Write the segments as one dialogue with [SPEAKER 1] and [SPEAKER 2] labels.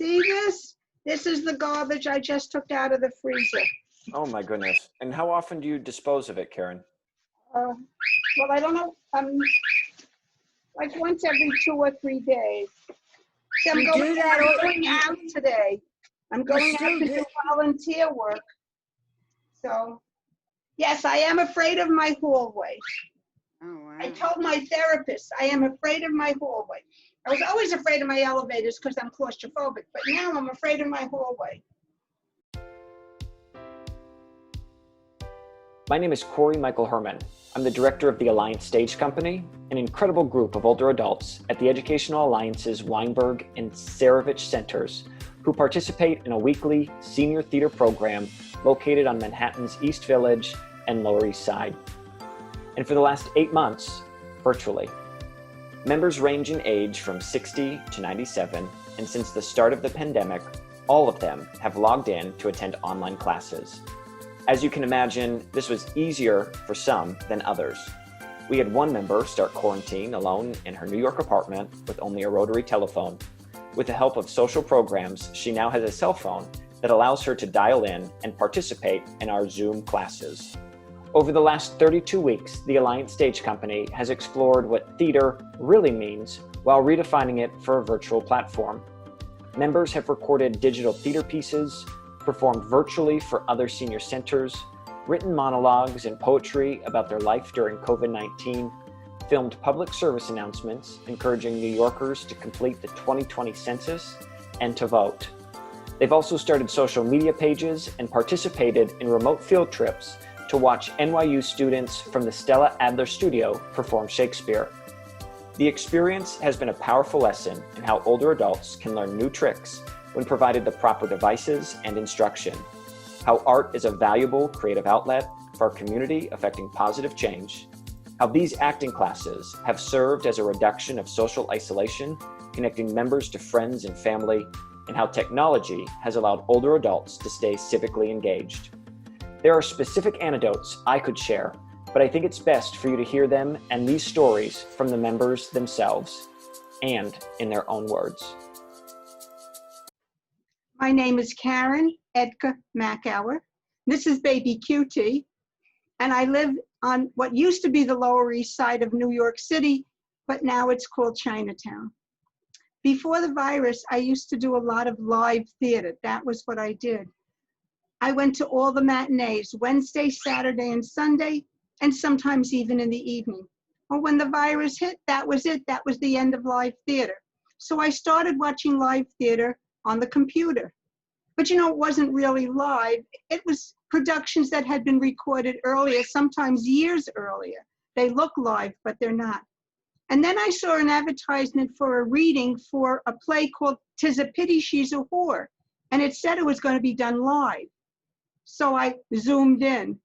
[SPEAKER 1] See this? This is the garbage I just took out of the freezer.
[SPEAKER 2] Oh my goodness. And how often do you dispose of it, Karen?
[SPEAKER 1] Well, I don't know, like once every 2 or 3 days. See, I'm going out today. I'm going out to do volunteer work. So, yes, I am afraid of my hallway.
[SPEAKER 3] Oh, wow.
[SPEAKER 1] I told my therapist, I am afraid of my hallway. I was always afraid of my elevators because I'm claustrophobic, but now I'm afraid of my hallway.
[SPEAKER 2] My name is Cory Michael Herman. I'm the director of the Alliance Stage Company, an incredible group of older adults at the Educational Alliance's Weinberg and Sarovich Centers who participate in a weekly senior theater program located on Manhattan's East Village and Lower East Side. And for the last 8 months, virtually. Members range in age from 60 to 97, and since the start of the pandemic, all of them have logged in to attend online classes. As you can imagine, this was easier for some than others. We had one member start quarantine alone in her New York apartment with only a rotary telephone. With the help of social programs, she now has a cell phone that allows her to dial in and participate in our Zoom classes. Over the last 32 weeks, the Alliance Stage Company has explored what theater really means while redefining it for a virtual platform. Members have recorded digital theater pieces, performed virtually for other senior centers, written monologues and poetry about their life during COVID-19, filmed public service announcements encouraging New Yorkers to complete the 2020 census and to vote. They've also started social media pages and participated in remote field trips to watch NYU students from the Stella Adler Studio perform Shakespeare. The experience has been a powerful lesson in how older adults can learn new tricks when provided the proper devices and instruction, how art is a valuable creative outlet for our community affecting positive change, how these acting classes have served as a reduction of social isolation, connecting members to friends and family, and how technology has allowed older adults to stay civically engaged. There are specific anecdotes I could share, but I think it's best for you to hear them and these stories from the members themselves and in their own words.
[SPEAKER 1] My name is Karen Edka Makower. This is baby Cutie, and I live on what used to be the Lower East Side of New York City, but now it's called Chinatown. Before the virus, I used to do a lot of live theater. That was what I did. I went to all the matinees, Wednesday, Saturday, and Sunday, and sometimes even in the evening. Well, when the virus hit, that was it. That was the end of live theater. So I started watching live theater on the computer. But you know, it wasn't really live. It was productions that had been recorded earlier, sometimes years earlier. They look live, but they're not. And then I saw an advertisement for a reading for a play called 'Tis a Pity She's a Whore. And it said it was going to be done live. So I zoomed in.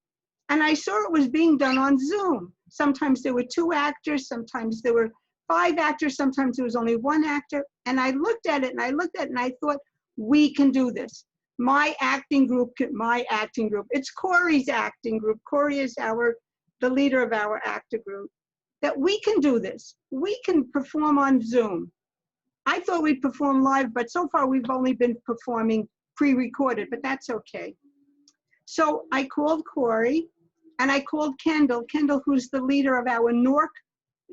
[SPEAKER 1] And I saw it was being done on Zoom. Sometimes there were 2 actors, sometimes there were 5 actors, sometimes there was only 1 actor. And I looked at it and I looked at it and I thought, we can do this. My acting group, it's Cory's acting group. Cory is the leader of our actor group. That we can do this. We can perform on Zoom. I thought we'd perform live, but so far we've only been performing pre-recorded, but that's okay. So I called Cory and I called Kendall, who's the leader of our Newark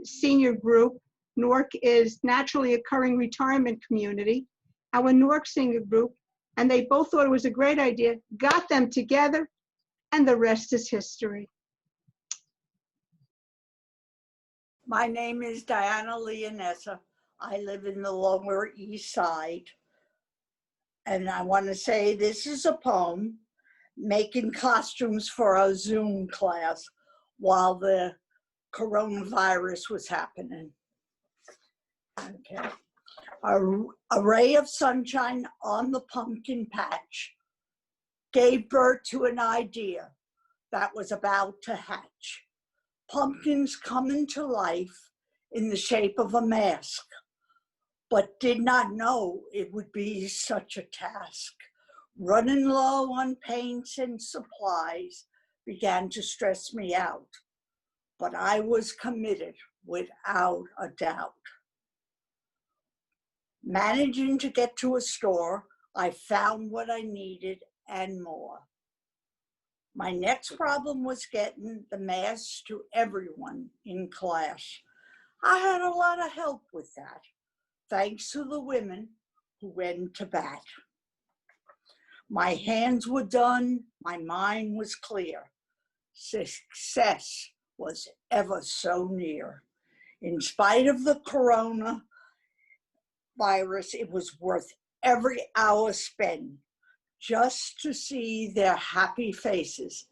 [SPEAKER 1] senior group. Newark is naturally occurring retirement community, our Newark senior group, and they both thought it was a great idea, got them together, and the rest is history.
[SPEAKER 4] My name is Diana Leonessa. I live in the Lower East Side. And I want to say this is a poem, making costumes for a Zoom class while the coronavirus was happening. Okay. A ray of sunshine on the pumpkin patch gave birth to an idea that was about to hatch. Pumpkins come into life in the shape of a mask, but did not know it would be such a task. Running low on paints and supplies began to stress me out, but I was committed without a doubt. Managing to get to a store, I found what I needed and more. My next problem was getting the masks to everyone in class. I had a lot of help with that, thanks to the women who went to bat. My hands were done, my mind was clear. Success was ever so near. In spite of the coronavirus, it was worth every hour spent just to see their happy faces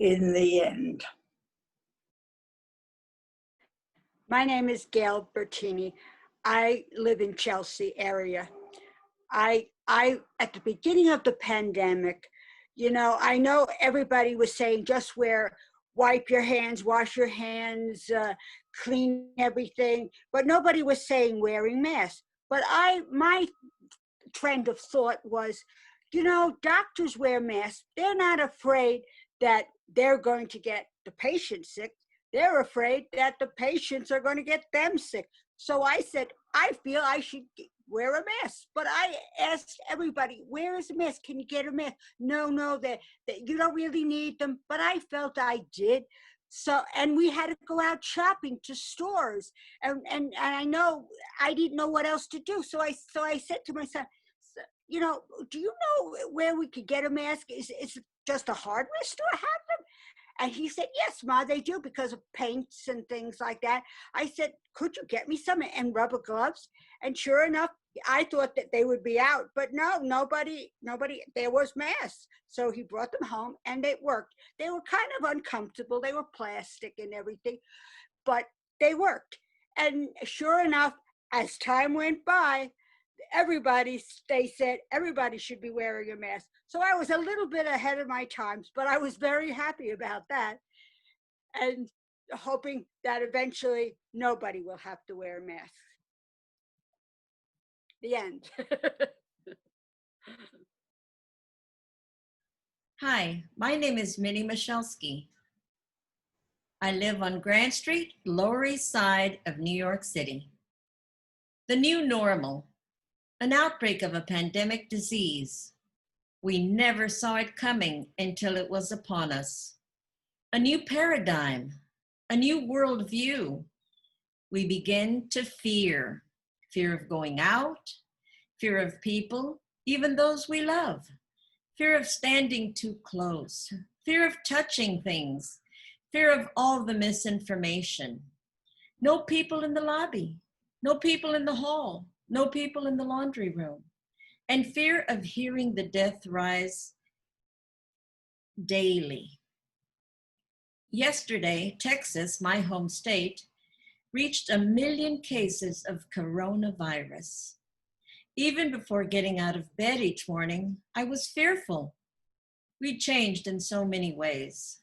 [SPEAKER 4] in the end.
[SPEAKER 3] My name is Gail Bertini. I live in Chelsea area. I at the beginning of the pandemic, I know everybody was saying just wipe your hands, wash your hands, clean everything, but nobody was saying wearing masks. But my trend of thought was, doctors wear masks. They're not afraid that they're going to get the patient sick. They're afraid that the patients are going to get them sick. So I said, I feel I should wear a mask. But I asked everybody, where is a mask? Can you get a mask? No, that you don't really need them. But I felt I did. So, and we had to go out shopping to stores. And I know I didn't know what else to do. So I said to my son, do you know where we could get a mask? Is it just a hardware store have them? And he said, yes, Ma, they do because of paints and things like that. I said, could you get me some and rubber gloves? And sure enough, I thought that they would be out, but no, nobody, there was masks. So he brought them home and it worked. They were kind of uncomfortable. They were plastic and everything, but they worked. And sure enough, as time went by, they said everybody should be wearing a mask. So I was a little bit ahead of my times, but I was very happy about that and hoping that eventually nobody will have to wear a mask. The end.
[SPEAKER 5] Hi, my name is Minnie Michalski. I live on Grande Street, Lower East Side of New York City. The new normal, an outbreak of a pandemic disease. We never saw it coming until it was upon us. A new paradigm, a new worldview. We begin to fear of going out, fear of people, even those we love, fear of standing too close, fear of touching things, fear of all the misinformation. No people in the lobby, no people in the hall, no people in the laundry room, and fear of hearing the death rise daily. Yesterday, Texas, my home state, reached 1 million cases of coronavirus. Even before getting out of bed each morning, I was fearful. We changed in so many ways.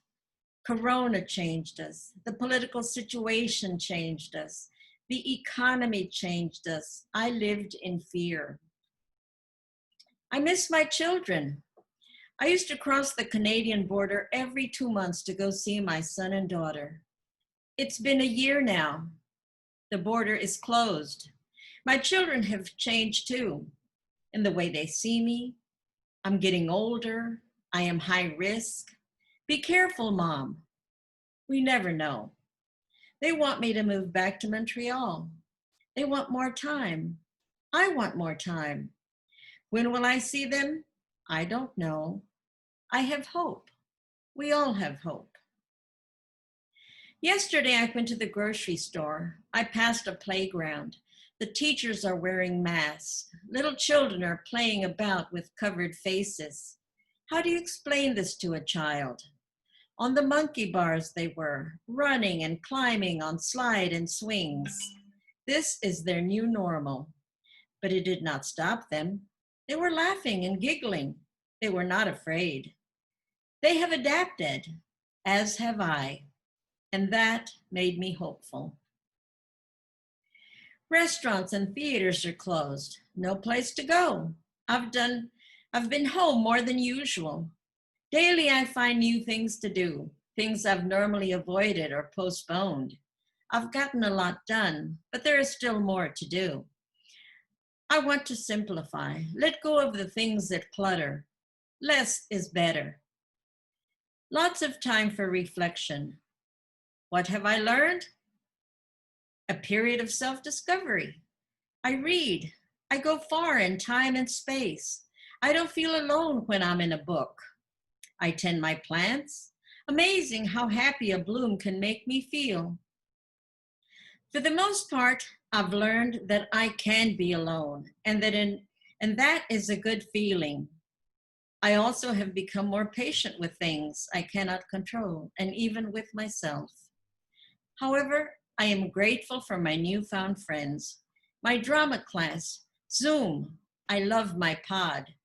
[SPEAKER 5] Corona changed us. The political situation changed us. The economy changed us. I lived in fear. I miss my children. I used to cross the Canadian border every 2 months to go see my son and daughter. It's been a year now. The border is closed. My children have changed too, in the way they see me. I'm getting older. I am high risk. Be careful, Mom. We never know. They want me to move back to Montreal. They want more time. I want more time. When will I see them? I don't know. I have hope. We all have hope. Yesterday, I went to the grocery store. I passed a playground. The teachers are wearing masks. Little children are playing about with covered faces. How do you explain this to a child? On the monkey bars they were, running and climbing on slide and swings. This is their new normal. But it did not stop them. They were laughing and giggling. They were not afraid. They have adapted, as have I, and that made me hopeful. Restaurants and theaters are closed. No place to go. I've been home more than usual. Daily I find new things to do, things I've normally avoided or postponed. I've gotten a lot done, but there is still more to do. I want to simplify, let go of the things that clutter. Less is better. Lots of time for reflection. What have I learned? A period of self-discovery. I read. I go far in time and space. I don't feel alone when I'm in a book. I tend my plants. Amazing how happy a bloom can make me feel. For the most part, I've learned that I can be alone, and that is a good feeling. I also have become more patient with things I cannot control, and even with myself. However, I am grateful for my newfound friends, my drama class, Zoom. I love my pod.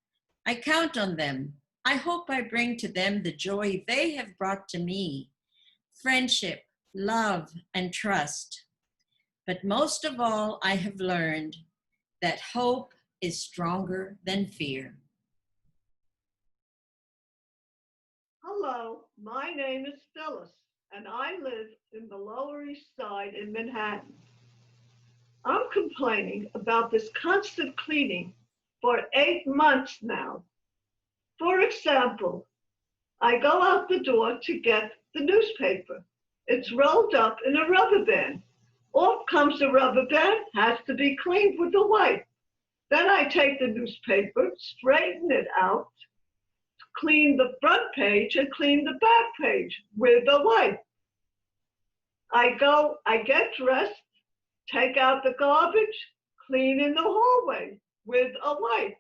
[SPEAKER 5] I count on them. I hope I bring to them the joy they have brought to me, friendship, love, and trust. But most of all, I have learned that hope is stronger than fear.
[SPEAKER 6] Hello, my name is Phyllis, and I live in the Lower East Side in Manhattan. I'm complaining about this constant cleaning for 8 months now. For example, I go out the door to get the newspaper. It's rolled up in a rubber band. Off comes the rubber band, has to be cleaned with a wipe. Then I take the newspaper, straighten it out, clean the front page and clean the back page with a wipe. I get dressed, take out the garbage, clean in the hallway with a wipe.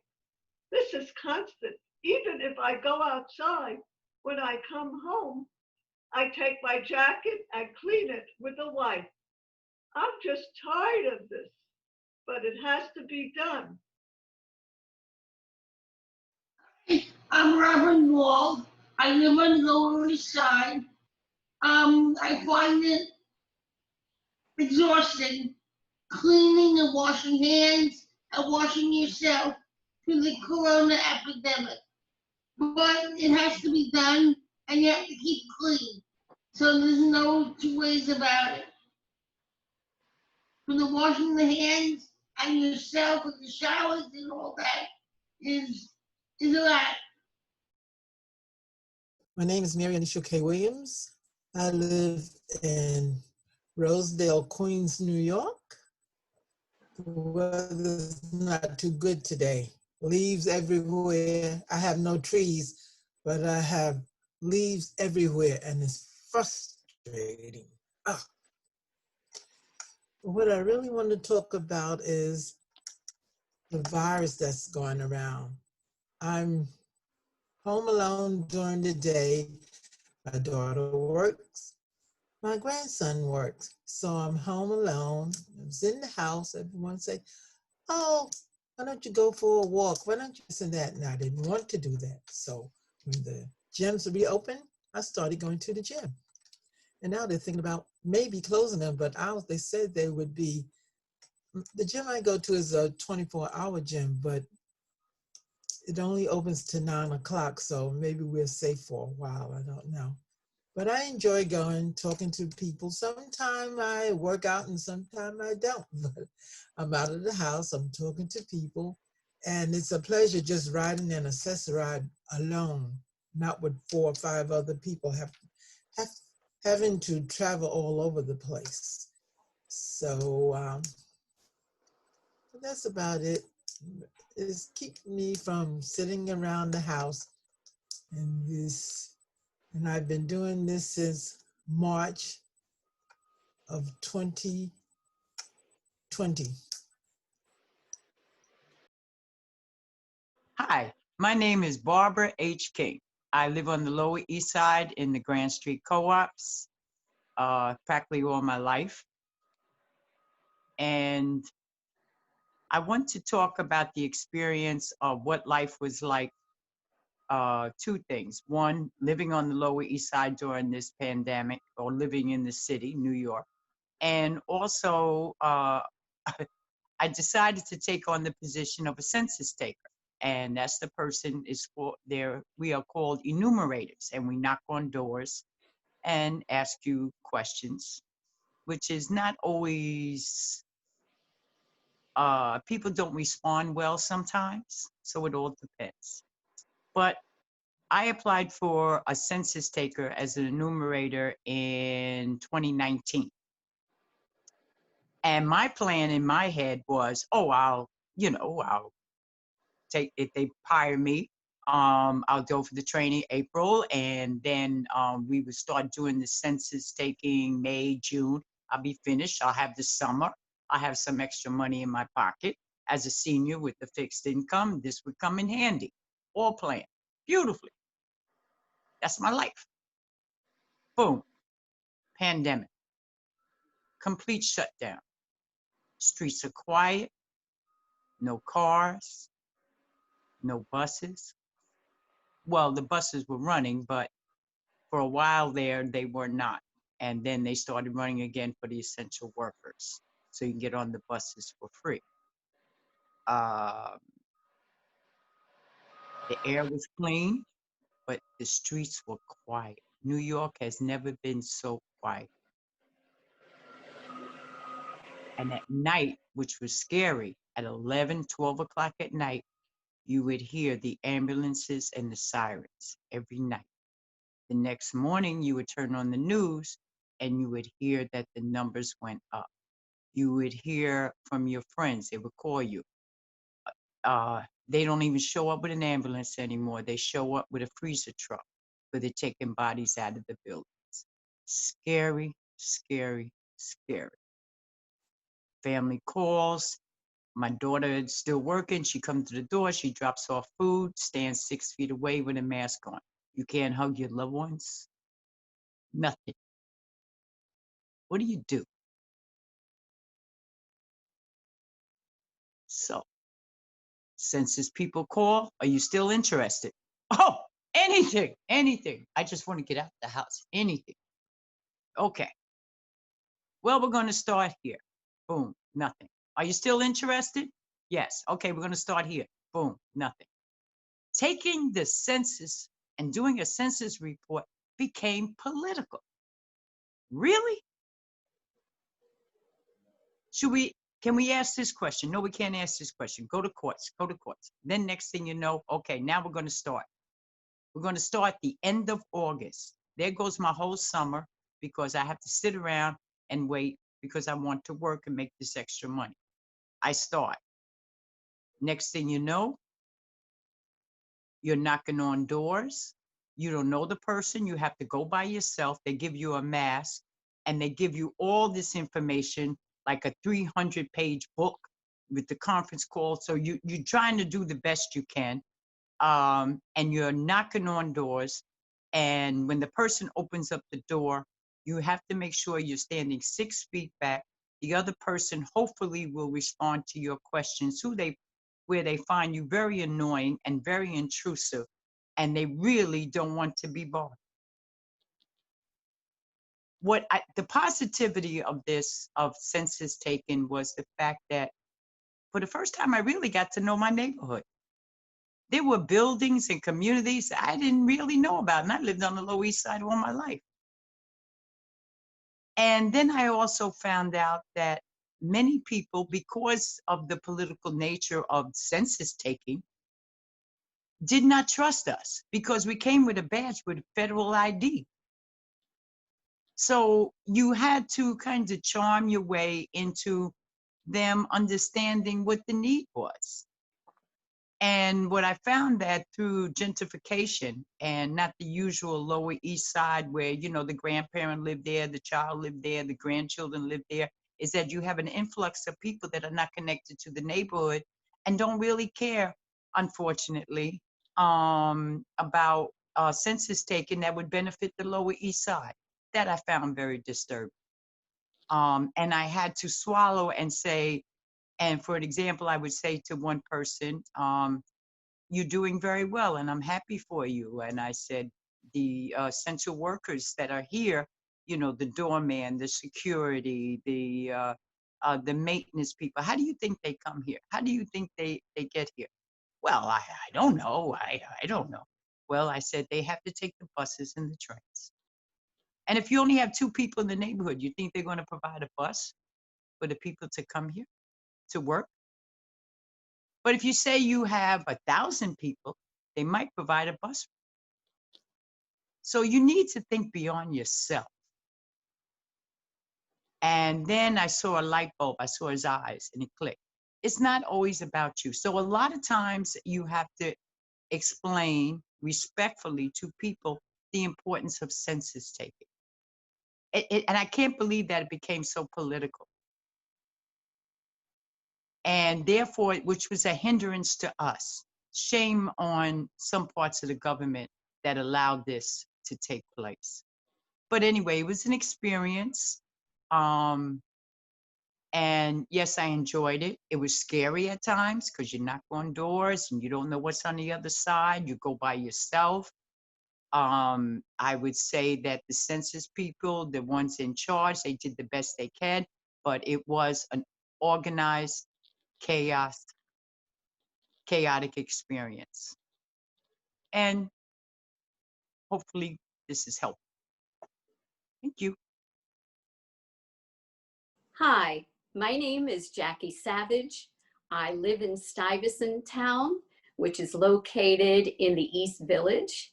[SPEAKER 6] This is constant. Even if I go outside, when I come home, I take my jacket and clean it with a wipe. I'm just tired of this, but it has to be done.
[SPEAKER 7] I'm Robert Wald. I live on the Lower East Side. I find it exhausting cleaning and washing hands and washing yourself through the corona epidemic. But it has to be done and you have to keep clean. So there's no two ways about it. For the washing the hands and yourself with the showers and all that is a lot.
[SPEAKER 8] My name is Mary Anisha K. Williams. I live in Rosedale, Queens, New York. The weather's not too good today. Leaves everywhere. I have no trees, but I have leaves everywhere, and it's frustrating. What I really want to talk about is the virus that's going around. I'm home alone during the day. My daughter works. My grandson works. So I'm home alone. I was in the house. Everyone say, oh, why don't you go for a walk? Why don't you this and that? And I didn't want to do that. So when the gyms reopened, I started going to the gym. And now they're thinking about maybe closing them, but they said they would be, the gym I go to is a 24-hour gym, but it only opens to 9 o'clock, so maybe we're safe for a while, I don't know. But I enjoy going, talking to people. Sometimes I work out and sometimes I don't, but I'm out of the house, I'm talking to people, and it's a pleasure just riding an accessoride alone, not with 4 or 5 other people having to travel all over the place. So that's about it. It's keeping me from sitting around the house and I've been doing this since March of 2020.
[SPEAKER 9] Hi, my name is Barbara H. King. I live on the Lower East Side in the Grand Street Co-ops, practically all my life. And I want to talk about the experience of what life was like. 2 things. One, living on the Lower East Side during this pandemic, or living in the city, New York. And also, I decided to take on the position of a census taker. And that's the person is for there. We are called enumerators, and we knock on doors and ask you questions, which is not always People don't respond well sometimes, so it all depends. But I applied for a census taker as an enumerator in 2019. And my plan in my head was, oh, I'll take, if they hire me, I'll go for the training April, and then we would start doing the census taking May, June. I'll be finished. I'll have the summer. I have some extra money in my pocket. As a senior with the fixed income, this would come in handy. All planned beautifully. That's my life. Boom. Pandemic. Complete shutdown. Streets are quiet. No cars. No buses. Well, the buses were running, but for a while there, they were not. And then they started running again for the essential workers. So you can get on the buses for free. The air was clean, but the streets were quiet. New York has never been so quiet. And at night, which was scary, at 11, 12 o'clock at night, you would hear the ambulances and the sirens every night. The next morning, you would turn on the news and you would hear that the numbers went up. You would hear from your friends, they would call you. They don't even show up with an ambulance anymore. They show up with a freezer truck where they're taking bodies out of the buildings. Scary, scary, scary. Family calls. My daughter is still working. She comes to the door. She drops off food, stands 6 feet away with a mask on. You can't hug your loved ones. Nothing. What do you do? So, census people call. Are you still interested? Oh, anything, anything. I just want to get out the house. Anything. Okay. Well, we're going to start here. Boom, nothing. Are you still interested? Yes. Okay, we're going to start here. Boom, nothing. Taking the census and doing a census report became political. Really? Can we ask this question? No, we can't ask this question. Go to courts, go to courts. Then next thing you know, okay, now we're going to start. We're going to start the end of August. There goes my whole summer because I have to sit around and wait because I want to work and make this extra money. I start. Next thing you know, you're knocking on doors. You don't know the person. You have to go by yourself. They give you a mask and they give you all this information, like a 300-page book with the conference call. So you're trying to do the best you can. And you're knocking on doors. And when the person opens up the door, you have to make sure you're standing 6 feet back. The other person hopefully will respond to your questions, where they find you very annoying and very intrusive, and they really don't want to be bothered. The positivity of census taking was the fact that for the first time, I really got to know my neighborhood. There were buildings and communities I didn't really know about, and I lived on the Lower East Side all my life. And then I also found out that many people, because of the political nature of census taking, did not trust us because we came with a badge with a federal ID. So you had to kind of charm your way into them understanding what the need was. And what I found that through gentrification and not the usual Lower East Side where, the grandparent lived there, the child lived there, the grandchildren lived there, is that you have an influx of people that are not connected to the neighborhood and don't really care, unfortunately, about census taking that would benefit the Lower East Side. That I found very disturbing. And I had to swallow and say, and for an example, I would say to one person, you're doing very well and I'm happy for you. And I said, the essential workers that are here, the doorman, the security, the maintenance people, how do you think they come here? How do you think they get here? Well, I don't know. I don't know. Well, I said, they have to take the buses and the trains. And if you only have 2 people in the neighborhood, you think they're going to provide a bus for the people to come here to work? But if you say you have 1,000 people, they might provide a bus. So you need to think beyond yourself. And then I saw a light bulb. I saw his eyes and it clicked. It's not always about you. So a lot of times you have to explain respectfully to people the importance of census taking. And I can't believe that it became so political. And therefore, which was a hindrance to us. Shame on some parts of the government that allowed this to take place. But anyway, it was an experience. And yes, I enjoyed it. It was scary at times because you knock on doors and you don't know what's on the other side. You go by yourself. I would say that the census people, the ones in charge, they did the best they can, but it was an organized chaotic experience. And hopefully this is helpful. Thank you.
[SPEAKER 10] Hi, my name is Jackie Savage. I live in Stuyvesant Town, which is located in the East Village.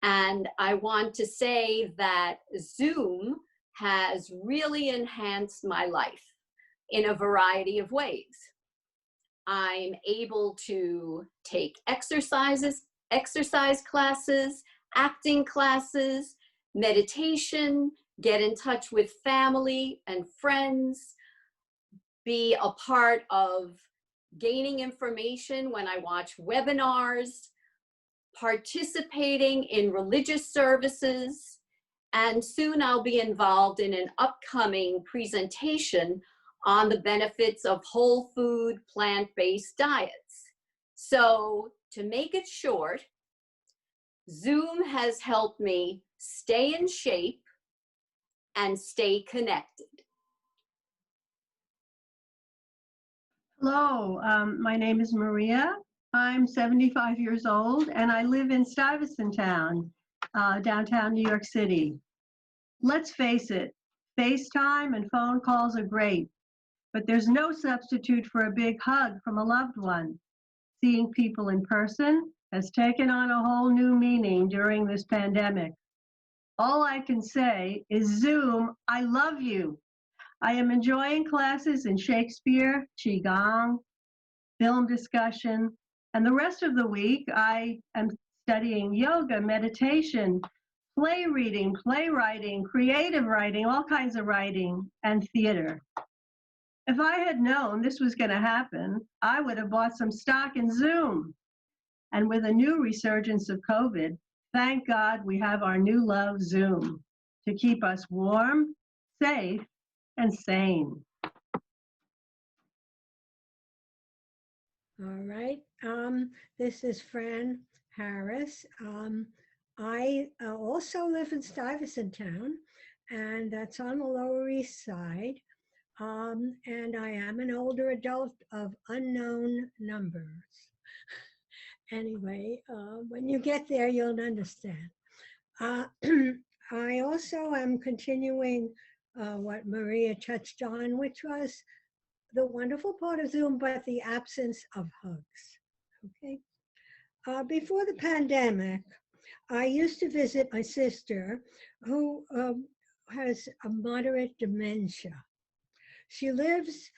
[SPEAKER 10] And I want to say that Zoom has really enhanced my life in a variety of ways. I'm able to take exercise classes, acting classes, meditation, get in touch with family and friends, be a part of gaining information when I watch webinars, participating in religious services, and soon I'll be involved in an upcoming presentation on the benefits of whole food, plant-based diets. So to make it short, Zoom has helped me stay in shape and stay connected.
[SPEAKER 11] Hello, my name is Maria. I'm 75 years old and I live in Stuyvesant Town, downtown New York City. Let's face it, FaceTime and phone calls are great, but there's no substitute for a big hug from a loved one. Seeing people in person has taken on a whole new meaning during this pandemic. All I can say is Zoom, I love you. I am enjoying classes in Shakespeare, Qigong, film discussion, and the rest of the week I am studying yoga, meditation, play reading, playwriting, creative writing, all kinds of writing, and theater. If I had known this was going to happen, I would have bought some stock in Zoom. And with a new resurgence of COVID, thank God we have our new love, Zoom, to keep us warm, safe, and sane.
[SPEAKER 12] All right, this is Fran Harris. I also live in Stuyvesant Town, and that's on the Lower East Side. And I am an older adult of unknown numbers. Anyway, when you get there, you'll understand. I also am continuing what Maria touched on, which was the wonderful part of Zoom, but the absence of hugs, okay? Before the pandemic, I used to visit my sister who has a moderate dementia. She lives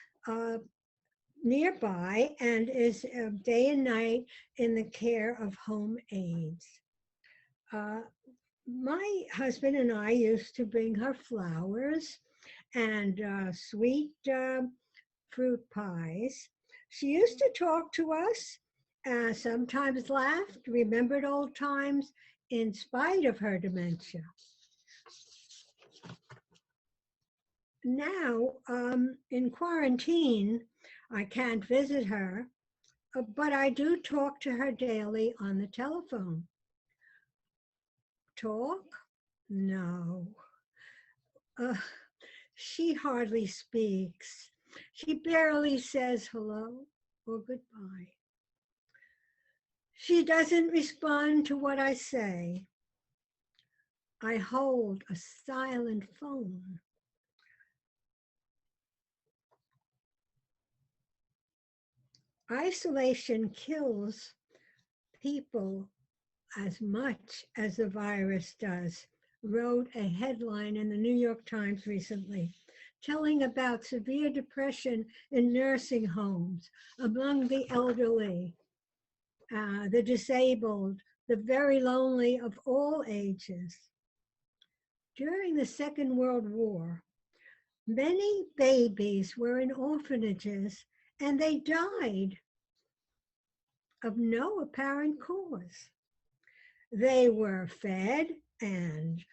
[SPEAKER 12] nearby and is day and night in the care of home aides. My husband and I used to bring her flowers and sweet fruit pies. She used to talk to us, sometimes laughed, remembered old times in spite of her dementia. Now, in quarantine, I can't visit her, but I do talk to her daily on the telephone. Talk? No. She hardly speaks. She barely says hello or goodbye. She doesn't respond to what I say. I hold a silent phone. Isolation kills people as much as the virus does, wrote a headline in the New York Times recently, telling about severe depression in nursing homes among the elderly, the disabled, the very lonely of all ages. During the Second World War, many babies were in orphanages and they died of no apparent cause. They were fed and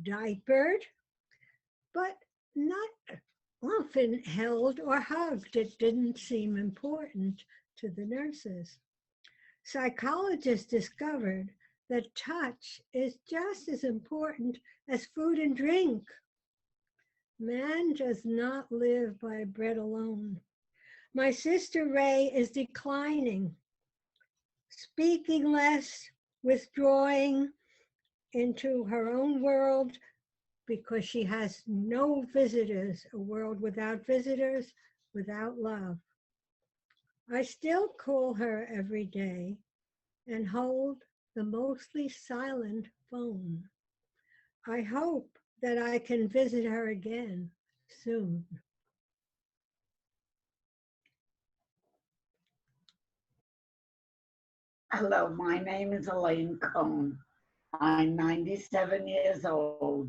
[SPEAKER 12] diapered, but not often held or hugged. It didn't seem important to the nurses. Psychologists discovered that touch is just as important as food and drink. Man does not live by bread alone. My sister Ray is declining, speaking less, withdrawing into her own world because she has no visitors, a world without visitors, without love. I still call her every day and hold the mostly silent phone. I hope that I can visit her again soon.
[SPEAKER 13] Hello, my name is Elaine Cohn. I'm 97 years old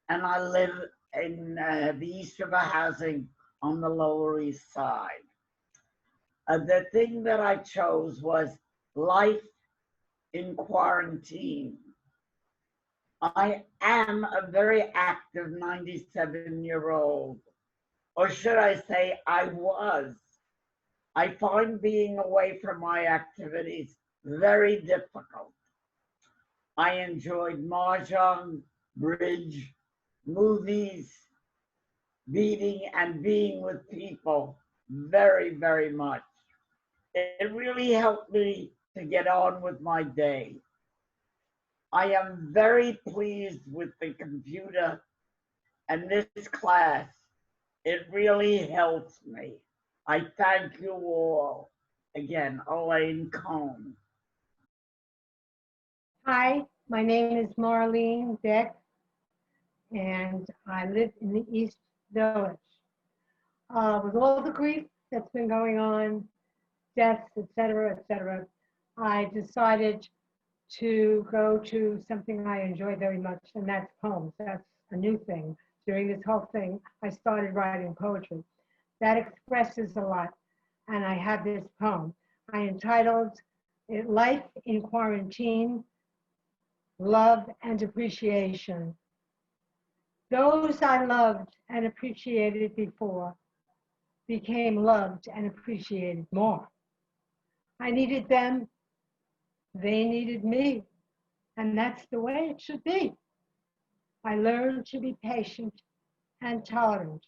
[SPEAKER 13] and I live in the East River housing on the Lower East Side. The thing that I chose was life in quarantine. I am a very active 97-year-old, or should I say I was. I find being away from my activities very difficult. I enjoyed mahjong, bridge, movies, meeting and being with people very, very much. It really helped me to get on with my day. I am very pleased with the computer and this class. It really helps me. I thank you all. Again, Elaine Cohn.
[SPEAKER 14] Hi, my name is Marlene Beck, and I live in the East Village. With all the grief that's been going on, deaths, et cetera, I decided to go to something I enjoy very much, and that's poems. That's a new thing. During this whole thing, I started writing poetry. That expresses a lot, and I have this poem. I entitled it Life in Quarantine, Love and Appreciation. Those I loved and appreciated before became loved and appreciated more. I needed them, they needed me, and that's the way it should be. I learned to be patient and tolerant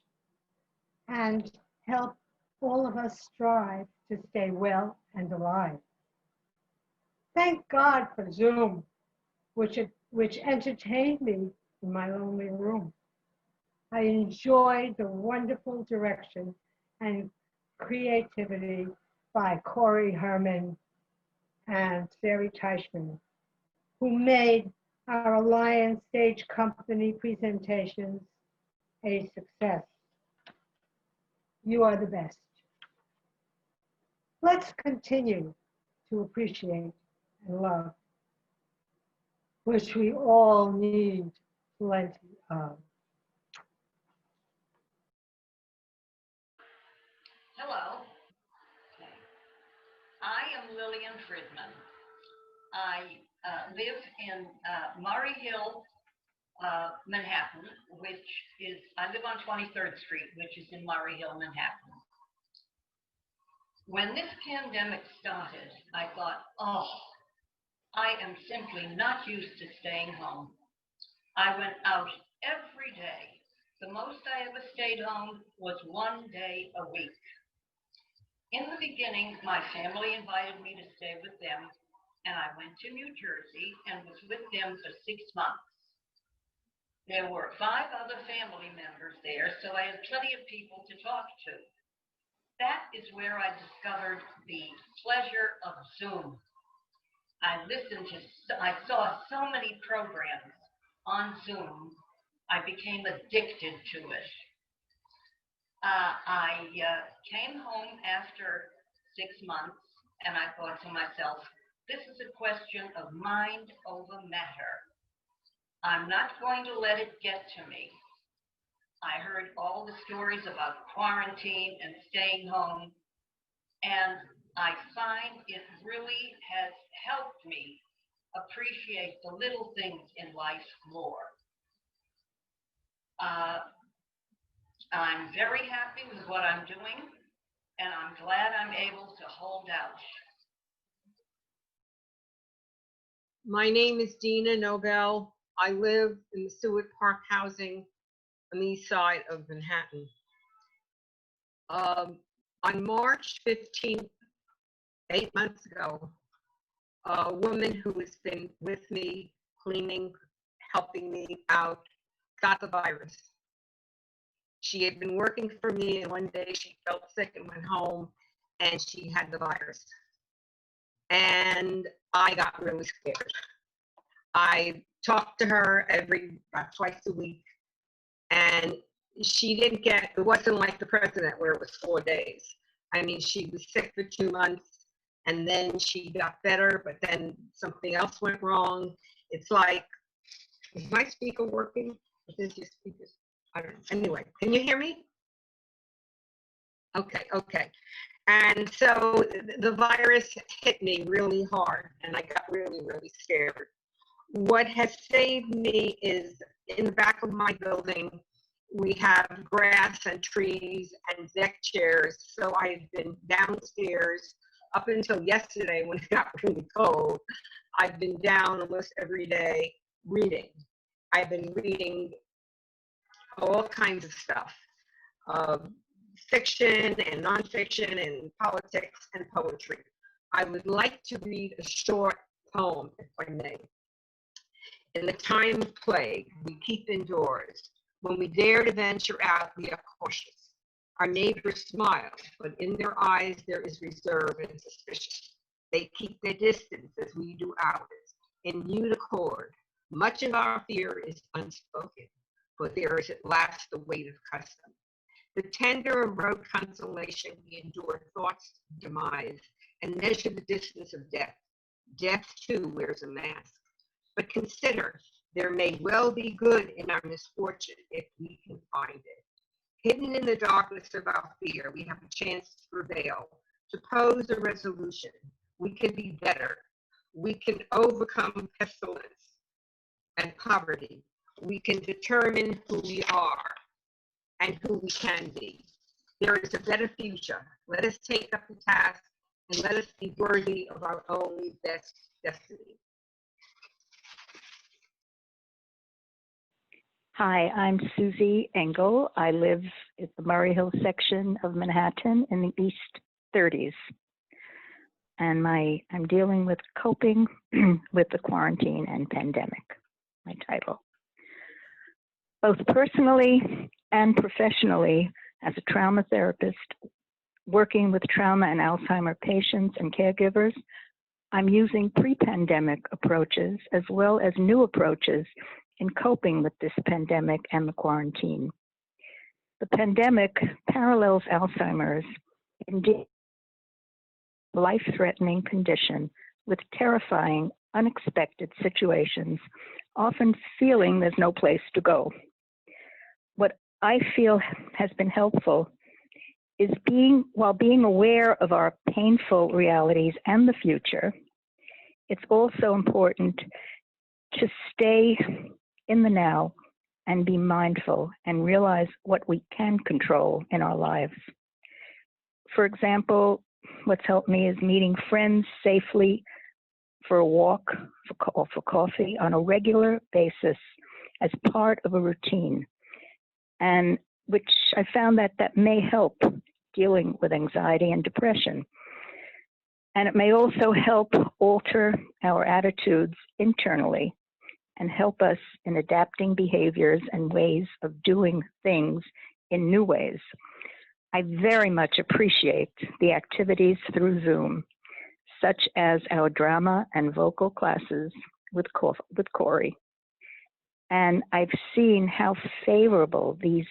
[SPEAKER 14] and help all of us strive to stay well and alive. Thank God for Zoom, which entertained me in my lonely room. I enjoyed the wonderful direction and creativity by Cory, Herman, and Sarie Teichman, who made our Alliance Stage Company presentations a success. You are the best. Let's continue to appreciate and love, which we all need plenty of.
[SPEAKER 15] Hello, I am Lillian Fridman. I live in Murray Hill, Manhattan, I live on 23rd Street, which is in Murray Hill, Manhattan. When this pandemic started, I thought, oh, I am simply not used to staying home. I went out every day. The most I ever stayed home was 1 day a week. In the beginning, my family invited me to stay with them, and I went to New Jersey and was with them for 6 months. There were 5 other family members there, so I had plenty of people to talk to. that is where I discovered the pleasure of Zoom. I saw so many programs on Zoom, I became addicted to it. I came home after 6 months and I thought to myself, this is a question of mind over matter. I'm not going to let it get to me. I heard all the stories about quarantine and staying home, and I find it really has helped me appreciate the little things in life more. I'm very happy with what I'm doing, and I'm glad I'm able to hold out.
[SPEAKER 16] My name is Dina Nobel. I live in the Seward Park housing on the east side of Manhattan. On March 15th, 8 months ago, a woman who has been with me, cleaning, helping me out, got the virus. She had been working for me, and one day she felt sick and went home, and she had the virus. And I got really scared. I talked to her about twice a week, and she didn't get, it wasn't like the president where it was 4 days. I mean, she was sick for 2 months, and then she got better, but then something else went wrong. It's like, is my speaker working? Is this your speakers? I don't know. Anyway, can you hear me? Okay. And so the virus hit me really hard, and I got really, really scared. What has saved me is in the back of my building, we have grass and trees and deck chairs. So I've been downstairs up until yesterday when it got really cold. I've been down almost every day reading. I've been reading all kinds of stuff, fiction and nonfiction and politics and poetry. I would like to read a short poem, if I may. In the time of plague, we keep indoors. When we dare to venture out, we are cautious. Our neighbors smile, but in their eyes there is reserve and suspicion. They keep their distance as we do ours, in mute accord. Much of our fear is unspoken, but there is at last the weight of custom. The tender and rote consolation we endure thought's demise and measure the distance of death. Death too wears a mask. But consider, there may well be good in our misfortune if we can find it. Hidden in the darkness of our fear, we have a chance to prevail, to pose a resolution. We can be better. We can overcome pestilence and poverty. We can determine who we are and who we can be. There is a better future. Let us take up the task and let us be worthy of our own best destiny.
[SPEAKER 17] Hi, I'm Suzie Engel. I live at the Murray Hill section of Manhattan in the East 30s. And I'm dealing with coping with the quarantine and pandemic, my title. Both personally and professionally, as a trauma therapist, working with trauma and Alzheimer patients and caregivers, I'm using pre-pandemic approaches as well as new approaches in coping with this pandemic and the quarantine. The pandemic parallels Alzheimer's, indeed, life-threatening condition with terrifying, unexpected situations, often feeling there's no place to go. What I feel has been helpful is while being aware of our painful realities and the future, it's also important to stay in the now and be mindful and realize what we can control in our lives. For example, what's helped me is meeting friends safely for a walk or for coffee on a regular basis as part of a routine, and which I found that may help dealing with anxiety and depression. And it may also help alter our attitudes internally and help us in adapting behaviors and ways of doing things in new ways. I very much appreciate the activities through Zoom, such as our drama and vocal classes with Cory. And I've seen how favorable these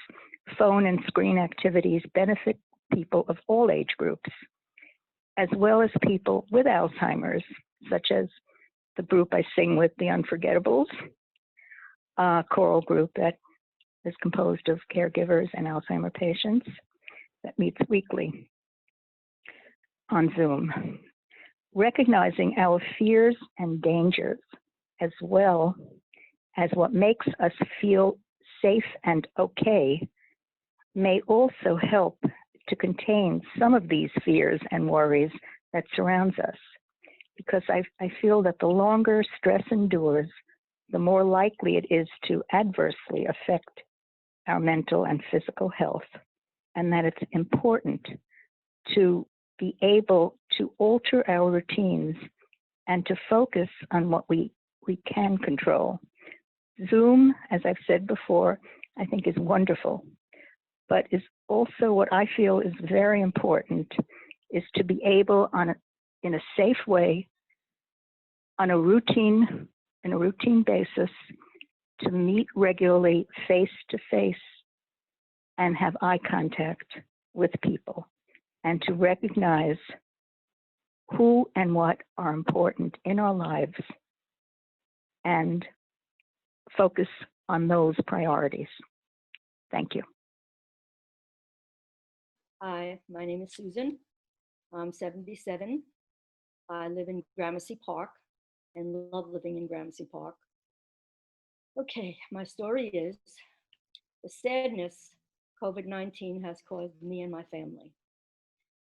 [SPEAKER 17] phone and screen activities benefit people of all age groups, as well as people with Alzheimer's, such as the group I sing with, the Unforgettables, a choral group that is composed of caregivers and Alzheimer patients that meets weekly on Zoom. Recognizing our fears and dangers, as well as what makes us feel safe and okay, may also help to contain some of these fears and worries that surrounds us. Because I feel that the longer stress endures, the more likely it is to adversely affect our mental and physical health, and that it's important to be able to alter our routines and to focus on what we can control. Zoom, as I've said before, I think is wonderful, but is also what I feel is very important is to be able in a safe way, on a routine basis, to meet regularly face to face and have eye contact with people, and to recognize who and what are important in our lives and focus on those priorities. Thank you.
[SPEAKER 18] Hi, my name is Susan. I'm 77. I live in Gramercy Park and love living in Gramercy Park. Okay, my story is the sadness COVID-19 has caused me and my family.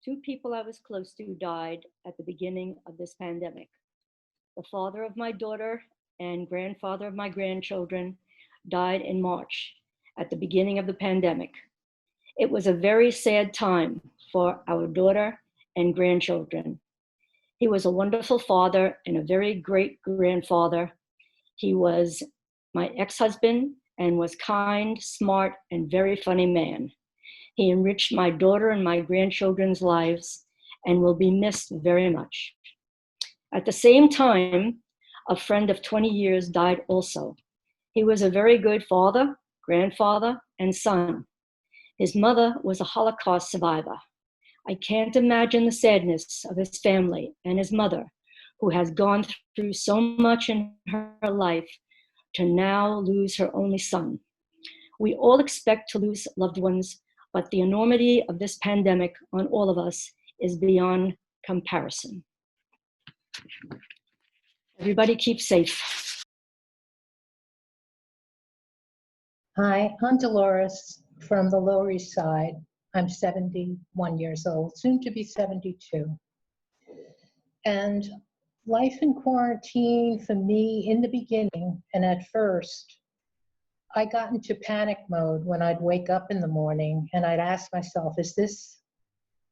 [SPEAKER 18] 2 people I was close to died at the beginning of this pandemic. The father of my daughter and grandfather of my grandchildren died in March at the beginning of the pandemic. It was a very sad time for our daughter and grandchildren. He was a wonderful father and a very great grandfather. He was my ex-husband and was kind, smart, and very funny man. He enriched my daughter and my grandchildren's lives and will be missed very much. At the same time, a friend of 20 years died also. He was a very good father, grandfather, and son. His mother was a Holocaust survivor. I can't imagine the sadness of his family and his mother, who has gone through so much in her life, to now lose her only son. We all expect to lose loved ones, but the enormity of this pandemic on all of us is beyond comparison. Everybody keep safe.
[SPEAKER 19] Hi, I'm Dolores from the Lower East Side. I'm 71 years old, soon to be 72. And life in quarantine for me in the beginning and at first, I got into panic mode when I'd wake up in the morning and I'd ask myself, is this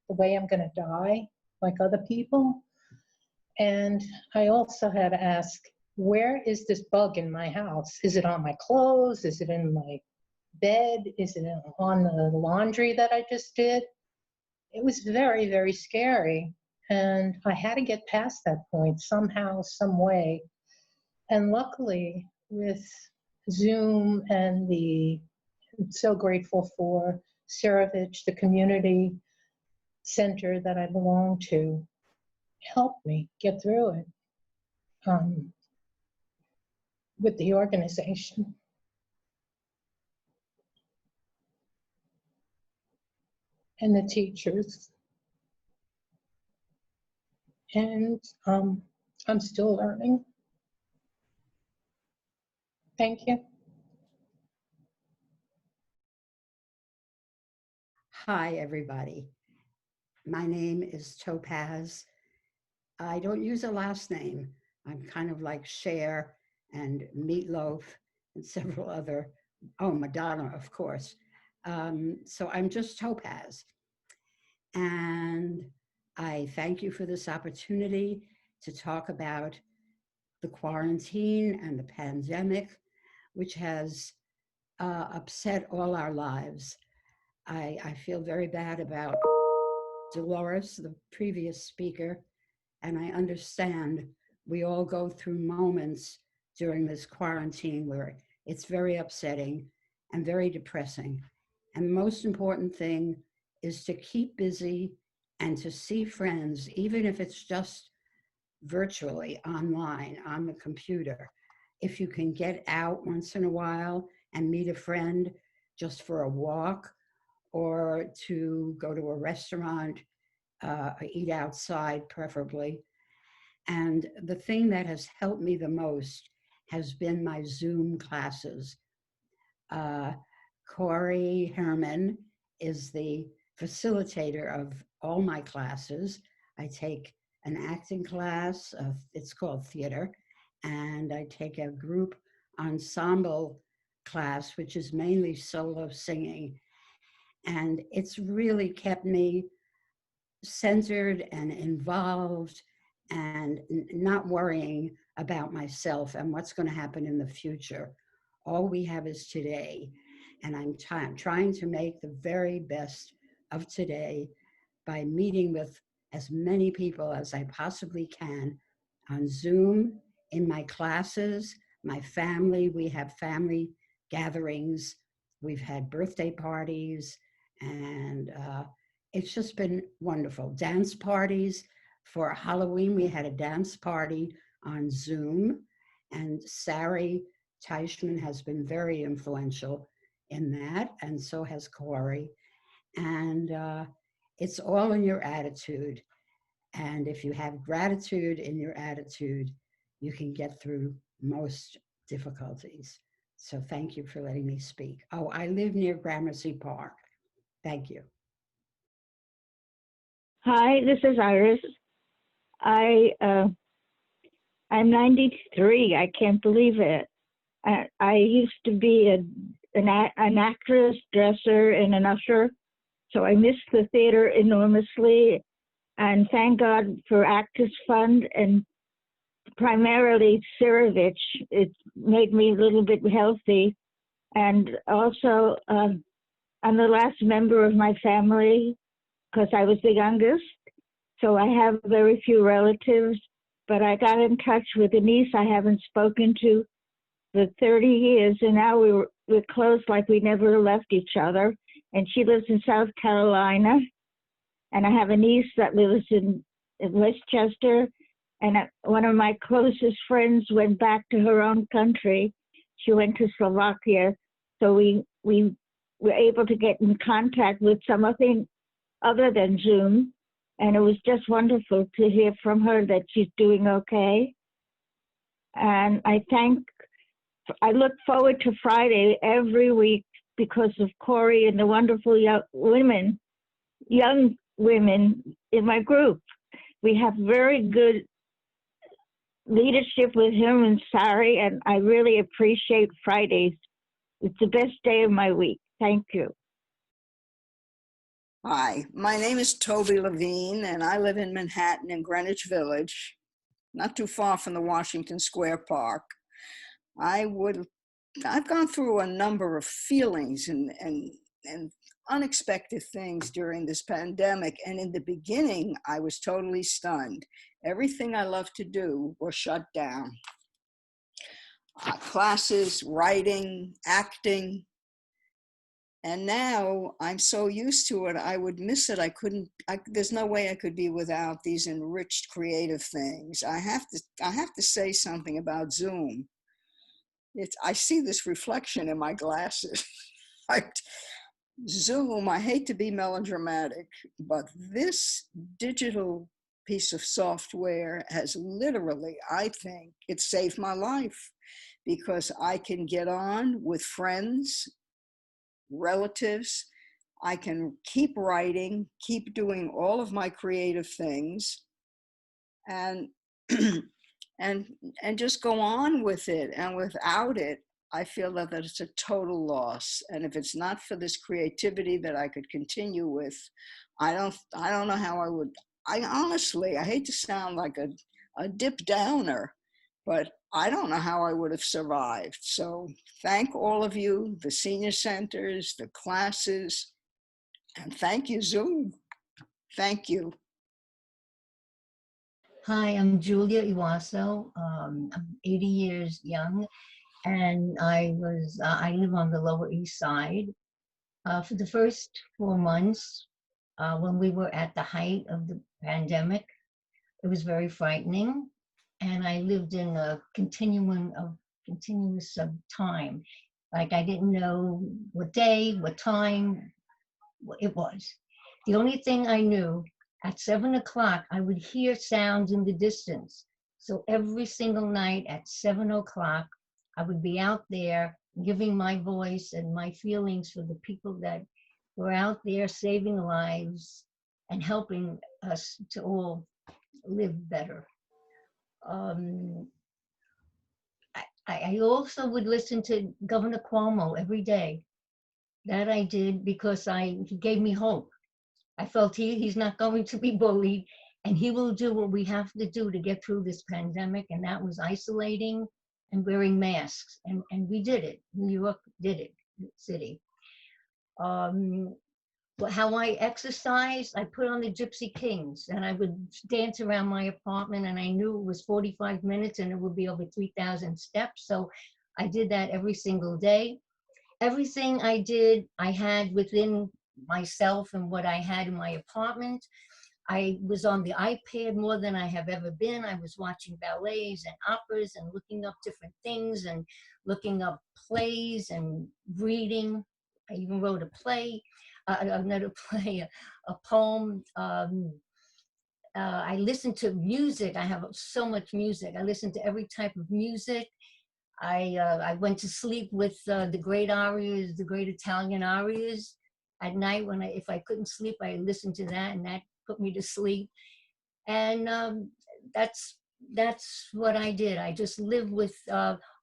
[SPEAKER 19] the way I'm gonna die like other people? And I also had to ask, where is this bug in my house? Is it on my clothes? Is it in my bed? Is it on the laundry that I just did? It was very, very scary. And I had to get past that point somehow, some way. And luckily with Zoom and I'm so grateful for Saravich, the community center that I belong to, helped me get through it with the organization. And the teachers. And I'm still learning. Thank you.
[SPEAKER 20] Hi, everybody. My name is Topaz. I don't use a last name. I'm kind of like Cher and Meatloaf and several other, Madonna, of course. So I'm just Topaz. And I thank you for this opportunity to talk about the quarantine and the pandemic, which has upset all our lives. I feel very bad about Dolores, the previous speaker, and I understand we all go through moments during this quarantine where it's very upsetting and very depressing. And the most important thing is to keep busy and to see friends, even if it's just virtually online on the computer. If you can get out once in a while and meet a friend just for a walk or to go to a restaurant, eat outside preferably. And the thing that has helped me the most has been my Zoom classes. Cory Herman is the facilitator of all my classes. I take an acting class, it's called theater, and I take a group ensemble class, which is mainly solo singing. And it's really kept me centered and involved and not worrying about myself and what's going to happen in the future. All we have is today. And I'm trying to make the very best of today by meeting with as many people as I possibly can on Zoom, in my classes, my family. We have family gatherings. We've had birthday parties, and it's just been wonderful. Dance parties. For Halloween, we had a dance party on Zoom, and Sarie Teichman has been very influential in that, and so has Cory. And it's all in your attitude. And if you have gratitude in your attitude, you can get through most difficulties. So thank you for letting me speak. Oh, I live near Gramercy Park. Thank you.
[SPEAKER 21] Hi, this is Iris. I'm 93. I can't believe it. I used to be an actress, dresser, and an usher, so I missed the theater enormously. And thank God for Actors Fund and primarily Sirovich. It made me a little bit healthy. And also, I'm the last member of my family because I was the youngest. So I have very few relatives, but I got in touch with a niece I haven't spoken to for 30 years, and now we're close like we never left each other. And she lives in South Carolina, and I have a niece that lives in Westchester, and one of my closest friends went back to her own country. She went to Slovakia, so we were able to get in contact with something other than Zoom. And it was just wonderful to hear from her that she's doing okay. And I look forward to Friday every week because of Cory and the wonderful young women in my group. We have very good leadership with him and Sarie, and I really appreciate Fridays. It's the best day of my week. Thank you.
[SPEAKER 22] Hi, my name is Toby Levine, and I live in Manhattan in Greenwich Village, not too far from the Washington Square Park. I've gone through a number of feelings and unexpected things during this pandemic, and in the beginning, I was totally stunned. Everything I love to do was shut down. Classes, writing, acting. And now I'm so used to it, I would miss it. There's no way I could be without these enriched creative things. I have to say something about Zoom. I see this reflection in my glasses. Zoom, I hate to be melodramatic, but this digital piece of software has literally, I think, it saved my life because I can get on with friends, relatives. I can keep writing, keep doing all of my creative things, and and just go on with it. And without it, I feel that it's a total loss. And if it's not for this creativity that I could continue with, I don't know how I would. I honestly, I hate to sound like a dip downer, but I don't know how I would have survived. So thank all of you, the senior centers, the classes, And thank you, Zoom. Thank you.
[SPEAKER 1] Hi, I'm Julia Iwaso. I'm 80 years young, and I live on the Lower East Side. For the first 4 months, when we were at the height of the pandemic, it was very frightening, and I lived in a continuous of time. Like I didn't know what day, what time it was. The only thing I knew, at 7 o'clock, I would hear sounds in the distance. So every single night at 7 o'clock, I would be out there giving my voice and my feelings for the people that were out there saving lives and helping us to all live better. I also would listen to Governor Cuomo every day. That I did because he gave me hope. I felt he's not going to be bullied, and he will do what we have to do to get through this pandemic, and that was isolating and wearing masks, and we did it. New York did it, city. How I exercised, I put on the Gypsy Kings, and I would dance around my apartment, and I knew it was 45 minutes and it would be over 3,000 steps, so I did that every single day. Everything I did, I had within myself and what I had in my apartment. I was on the iPad more than I have ever been. I was watching ballets and operas and looking up different things and looking up plays and reading. I even wrote a play, another play, a poem. I listened to music. I have so much music. I listen to every type of music. I went to sleep with the great arias, the great Italian arias. At night, if I couldn't sleep, I listened to that, and that put me to sleep. And that's what I did. I just lived with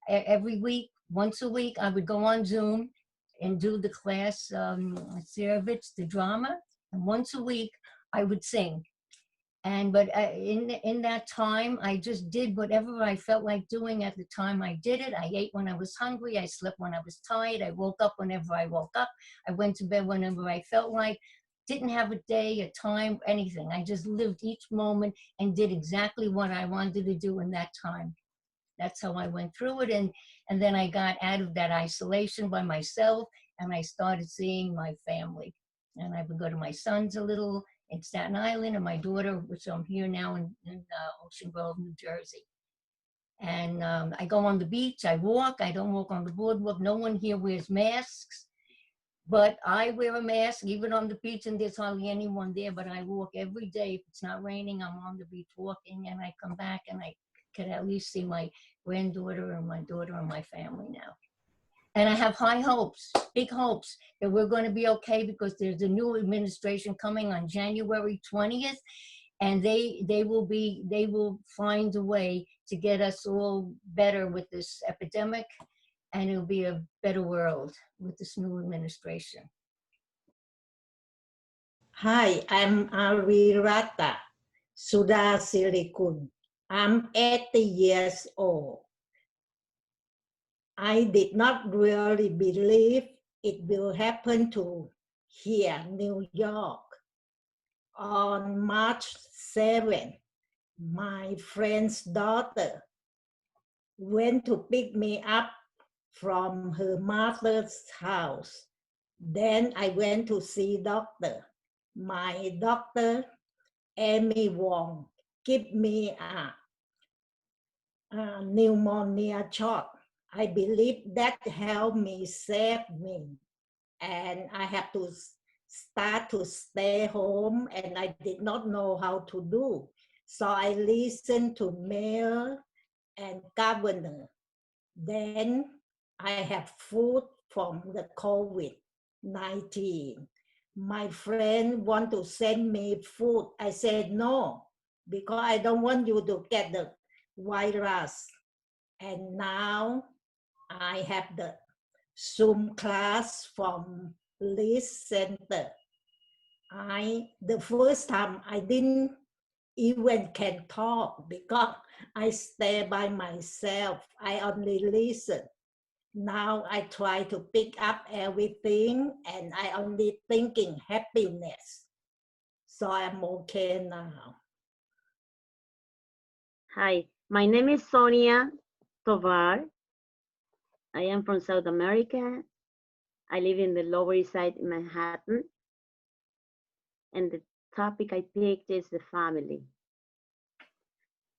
[SPEAKER 1] every week, once a week, I would go on Zoom and do the class, Serovitz, the drama, and once a week I would sing. But in that time, I just did whatever I felt like doing at the time I did it. I ate when I was hungry. I slept when I was tired. I woke up whenever I woke up. I went to bed whenever I felt like. Didn't have a day, a time, anything. I just lived each moment and did exactly what I wanted to do in that time. That's how I went through it. And then I got out of that isolation by myself, and I started seeing my family. And I would go to my sons a little in Staten Island, and my daughter, which I'm here now in Ocean Grove, New Jersey. And I go on the beach, I walk, I don't walk on the boardwalk. No one here wears masks, but I wear a mask even on the beach, and there's hardly anyone there, but I walk every day. If it's not raining, I'm on the beach walking, and I come back and I can at least see my granddaughter and my daughter and my family now. And I have high hopes, big hopes, that we're going to be okay, because there's a new administration coming on January 20th, and they will find a way to get us all better with this epidemic, and it'll be a better world with this new administration.
[SPEAKER 2] Hi, I'm Areerata Sudhasirikul. I'm 80 years old. I did not really believe it will happen to here, New York. On March 7th, my friend's daughter went to pick me up from her mother's house. Then I went to see doctor. My doctor, Amy Wong, gave me a pneumonia shot. I believe that helped me, save me. And I have to start to stay home, and I did not know how to do. So I listened to mayor and governor. Then I have food from the COVID-19. My friend want to send me food. I said no, because I don't want you to get the virus. And now I have the Zoom class from Phyllis Center. The first time I didn't even can talk because I stay by myself. I only listen. Now I try to pick up everything and I only thinking happiness. So I'm okay now.
[SPEAKER 3] Hi, my name is Sonia Tovar. I am from South America. I live in the Lower East Side in Manhattan. And the topic I picked is the family.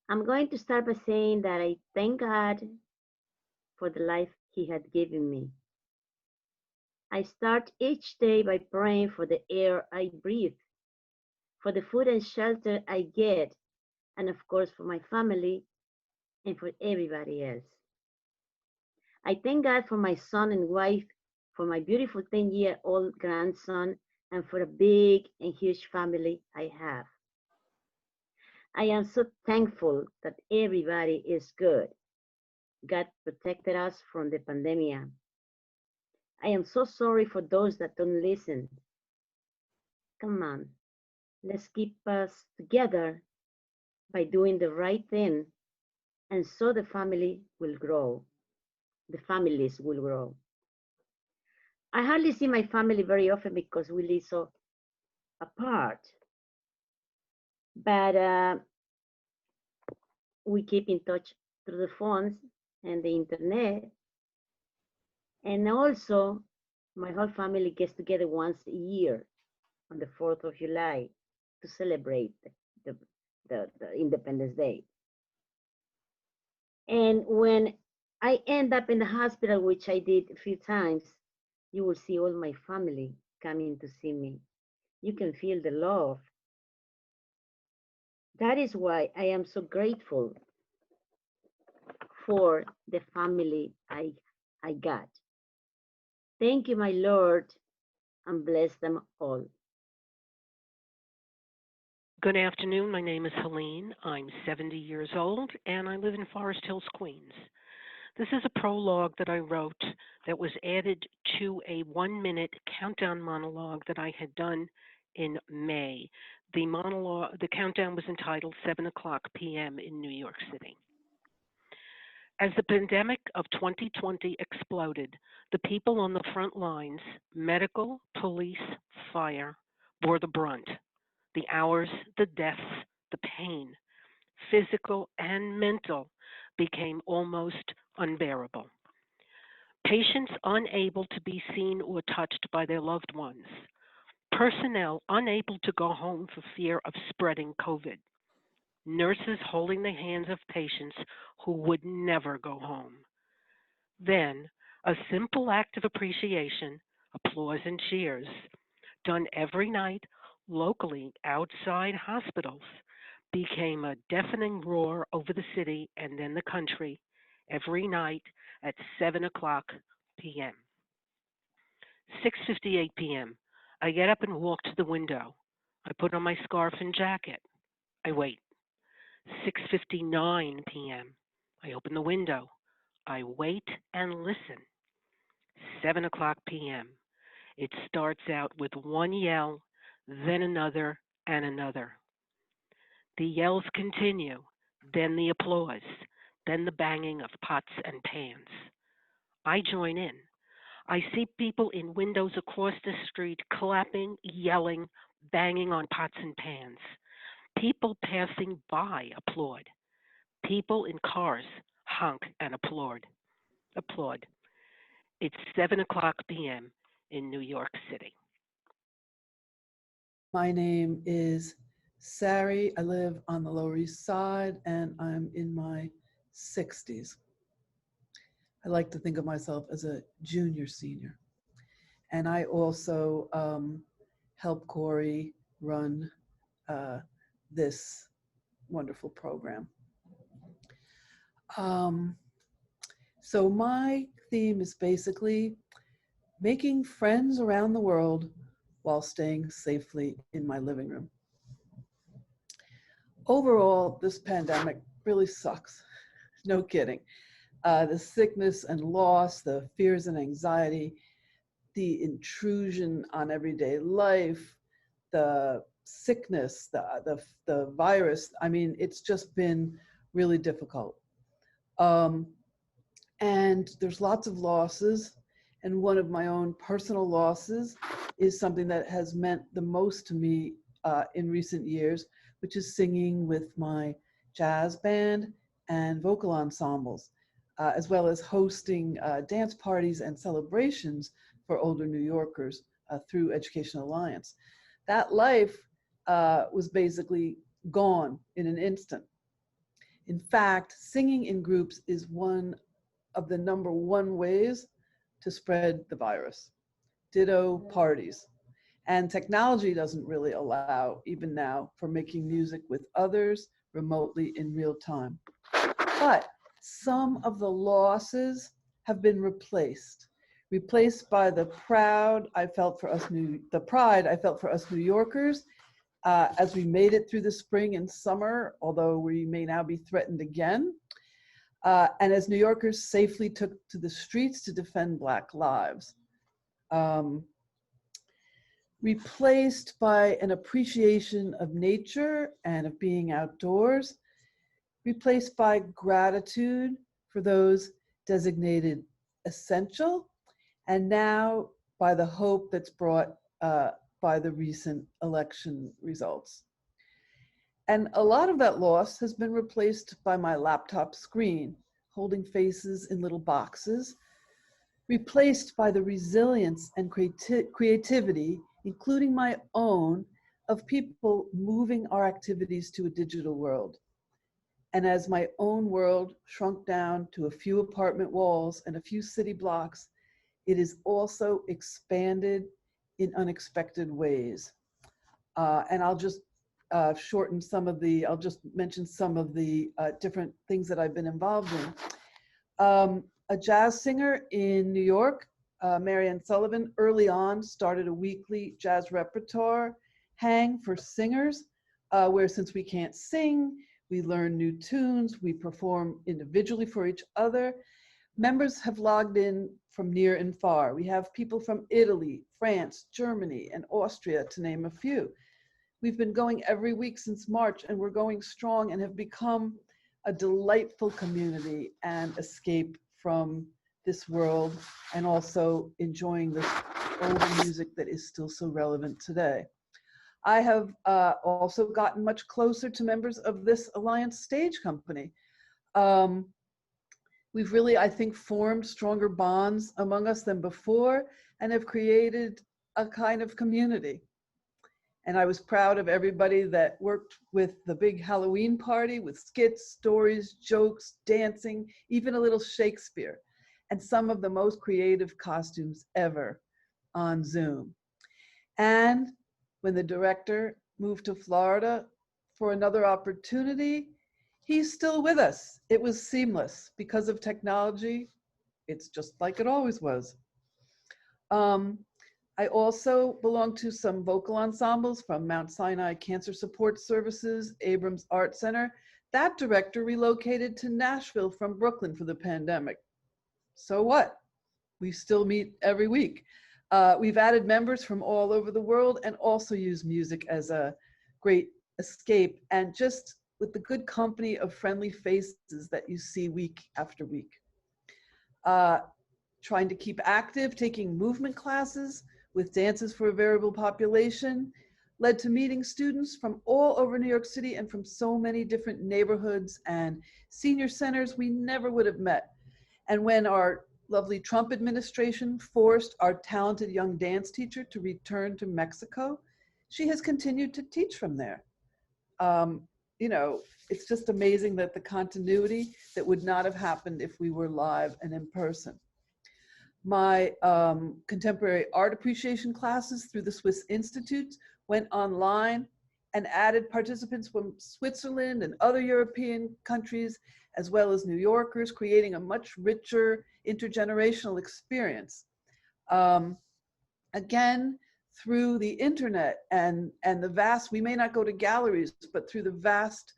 [SPEAKER 3] I'm going to start by saying that I thank God for the life He had given me. I start each day by praying for the air I breathe, for the food and shelter I get, and of course for my family and for everybody else. I thank God for my son and wife, for my beautiful 10-year-old grandson, and for a big and huge family I have. I am so thankful that everybody is good. God protected us from the pandemic. I am so sorry for those that don't listen. Come on, let's keep us together by doing the right thing, and so the family will grow. The families will grow. I hardly see my family very often because we live so apart. But we keep in touch through the phones and the internet. And also, my whole family gets together once a year on the 4th of July to celebrate the Independence Day. And when I end up in the hospital, which I did a few times, you will see all my family coming to see me. You can feel the love. That is why I am so grateful for the family I got. Thank you, my Lord, and bless them all.
[SPEAKER 4] Good afternoon. My name is Helene. I'm 70 years old, and I live in Forest Hills, Queens. This is a prologue that I wrote that was added to a 1-minute countdown monologue that I had done in May. The countdown was entitled 7:00 p.m. in New York City. As the pandemic of 2020 exploded, the people on the front lines, medical, police, fire, bore the brunt. The hours, the deaths, the pain, physical and mental, became almost unbearable. Patients unable to be seen or touched by their loved ones. Personnel unable to go home for fear of spreading COVID. Nurses holding the hands of patients who would never go home. Then, a simple act of appreciation, applause and cheers, done every night locally outside hospitals, became a deafening roar over the city and then the country every night at 7:00 p.m. 6:58 p.m. I get up and walk to the window. I put on my scarf and jacket. I wait. 6:59 p.m. I open the window. I wait and listen. 7:00 p.m. It starts out with one yell, then another and another. The yells continue, then the applause, then the banging of pots and pans. I join in. I see people in windows across the street clapping, yelling, banging on pots and pans. People passing by applaud. People in cars honk and applaud. It's 7:00 p.m. in New York City.
[SPEAKER 23] My name is Sarie. I live on the Lower East Side and I'm in my 60s. I like to think of myself as a junior senior. And I also help Cory run this wonderful program. So my theme is basically making friends around the world while staying safely in my living room. Overall, this pandemic really sucks. No kidding. The sickness and loss, the fears and anxiety, the intrusion on everyday life, the sickness, the virus. I mean, it's just been really difficult. And there's lots of losses. And one of my own personal losses is something that has meant the most to me in recent years, which is singing with my jazz band and vocal ensembles, as well as hosting dance parties and celebrations for older New Yorkers through Education Alliance. That life was basically gone in an instant. In fact, singing in groups is one of the #1 ways to spread the virus. Ditto parties. And technology doesn't really allow, even now, for making music with others remotely in real time. But some of the losses have been replaced by the pride I felt for us New Yorkers as we made it through the spring and summer, although we may now be threatened again. And as New Yorkers safely took to the streets to defend Black lives. Replaced by an appreciation of nature and of being outdoors, replaced by gratitude for those designated essential, and now by the hope that's brought by the recent election results. And a lot of that loss has been replaced by my laptop screen, holding faces in little boxes, replaced by the resilience and creativity, including my own, of people moving our activities to a digital world. And as my own world shrunk down to a few apartment walls and a few city blocks, it is also expanded in unexpected ways. And I'll just I'll just mention some of the different things that I've been involved in. A jazz singer in New York, Marianne Sullivan, early on started a weekly jazz repertoire hang for singers, where since we can't sing, we learn new tunes, we perform individually for each other. Members have logged in from near and far. We have people from Italy, France, Germany, and Austria, to name a few. We've been going every week since March, and we're going strong and have become a delightful community and escape from this world, and also enjoying this older music that is still so relevant today. I have also gotten much closer to members of this Alliance stage company. We've really, I think, formed stronger bonds among us than before and have created a kind of community. And I was proud of everybody that worked with the big Halloween party with skits, stories, jokes, dancing, even a little Shakespeare, and some of the most creative costumes ever on Zoom. And when the director moved to Florida for another opportunity, he's still with us. It was seamless because of technology. It's just like it always was. I also belong to some vocal ensembles from Mount Sinai Cancer Support Services, Abrams Art Center. That director relocated to Nashville from Brooklyn for the pandemic. So what? We still meet every week. We've added members from all over the world and also use music as a great escape, and just with the good company of friendly faces that you see week after week. Trying to keep active, taking movement classes with Dances for a Variable Population, led to meeting students from all over New York City and from so many different neighborhoods and senior centers we never would have met. And when our lovely Trump administration forced our talented young dance teacher to return to Mexico, she has continued to teach from there. You know, it's just amazing that the continuity that would not have happened if we were live and in person. My contemporary art appreciation classes through the Swiss Institute went online and added participants from Switzerland and other European countries, as well as New Yorkers, creating a much richer intergenerational experience. Again, through the internet and the vast, we may not go to galleries, but through the vast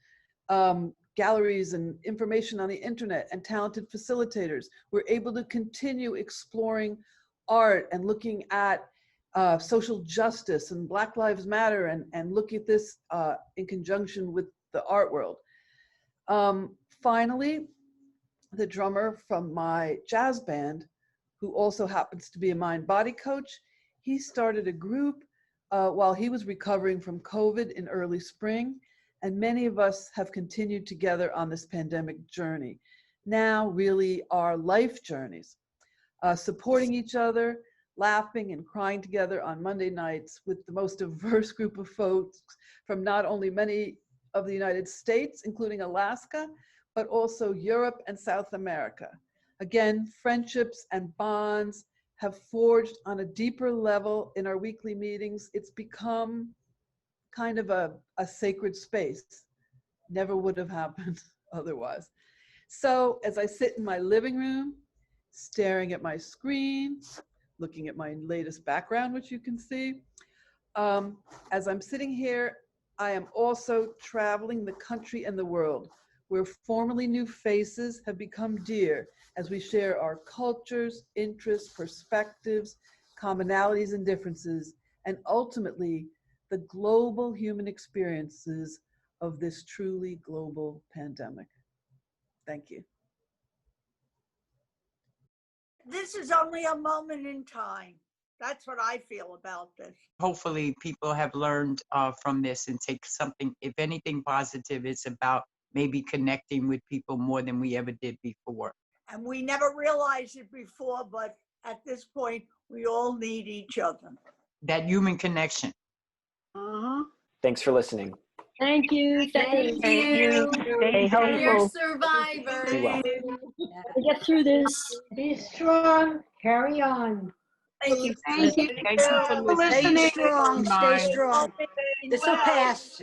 [SPEAKER 23] galleries and information on the internet and talented facilitators, we're able to continue exploring art and looking at social justice and Black Lives Matter, and look at this in conjunction with the art world. Finally, the drummer from my jazz band, who also happens to be a mind-body coach. He started a group while he was recovering from COVID in early spring, and many of us have continued together on this pandemic journey. Now really our life journeys, supporting each other, laughing and crying together on Monday nights with the most diverse group of folks from not only many of the United States, including Alaska, but also Europe and South America. Again, friendships and bonds have forged on a deeper level in our weekly meetings. It's become kind of a sacred space. Never would have happened otherwise. So as I sit in my living room, staring at my screen, looking at my latest background, which you can see, as I'm sitting here, I am also traveling the country and the world, where formerly new faces have become dear as we share our cultures, interests, perspectives, commonalities and differences, and ultimately the global human experiences of this truly global pandemic. Thank you.
[SPEAKER 5] This is only a moment in time. That's what I feel about this.
[SPEAKER 9] Hopefully people have learned from this and take something, if anything positive, it's about maybe connecting with people more than we ever did before.
[SPEAKER 5] And we never realized it before, but at this point, we all need each other.
[SPEAKER 9] That human connection.
[SPEAKER 6] Thanks for listening.
[SPEAKER 18] Thank you.
[SPEAKER 10] Thank you.
[SPEAKER 21] Stay
[SPEAKER 10] Dear
[SPEAKER 21] hopeful.
[SPEAKER 10] survivors.
[SPEAKER 6] Be well.
[SPEAKER 18] Get through this.
[SPEAKER 14] Be strong. Carry on.
[SPEAKER 12] Thank you.
[SPEAKER 16] Thank you.
[SPEAKER 9] Thank you for listening.
[SPEAKER 12] Stay strong. Stay strong. This will pass.